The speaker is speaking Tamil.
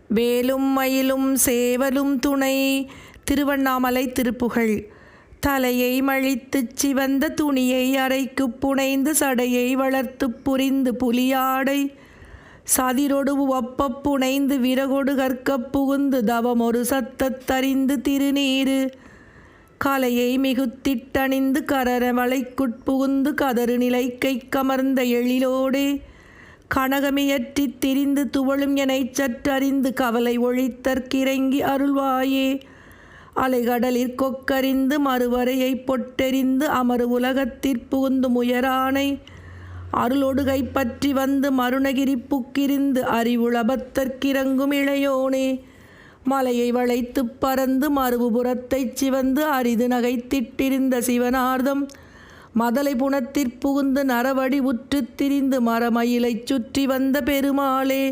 வேலும் மயிலும் சேவலும் துணை. திருவண்ணாமலை திருப்புகழ். தலையை மழித்துச் சிவந்த துணியை அரைக்குப் புனைந்து சடையை வளர்த்துப் புரிந்து புலியாடை சதிரொடு ஒப்பப் புனைந்து விறகொடு கற்கப் புகுந்து தவமொரு சத்தத் தறிந்து திருநீரு கலையை மிகுத்திட்டணிந்து கரர வளைக்குட்புகுந்து கதறு நிலைக்கைக் கமர்ந்த எழிலோடே கனகமியற்றித் திரிந்து துவளும் எனைச் சற்றறிந்து கவலை ஒழித்தற்கிறங்கி அருள்வாயே. அலைகடலிற் கொக்கரிந்து மறுவரையைப் பொட்டெறிந்து அமரு உலகத்திற் புகுந்து முயரானை அருளொடு கைப்பற்றி வந்து மருணகிரி புக்கிருந்து அறிவுளபத்தற்கிறங்கும் இளையோனே. மலையை வளைத்துப் பறந்து மறுபுறத்தைச் சிவந்து அரிது நகைத்திட்டிருந்த சிவனார்தம் மதலை புனத்திற் புகுந்து நரவடி உற்றுத் திரிந்து மரமயிலைச் சுற்றி வந்த பெருமாளே.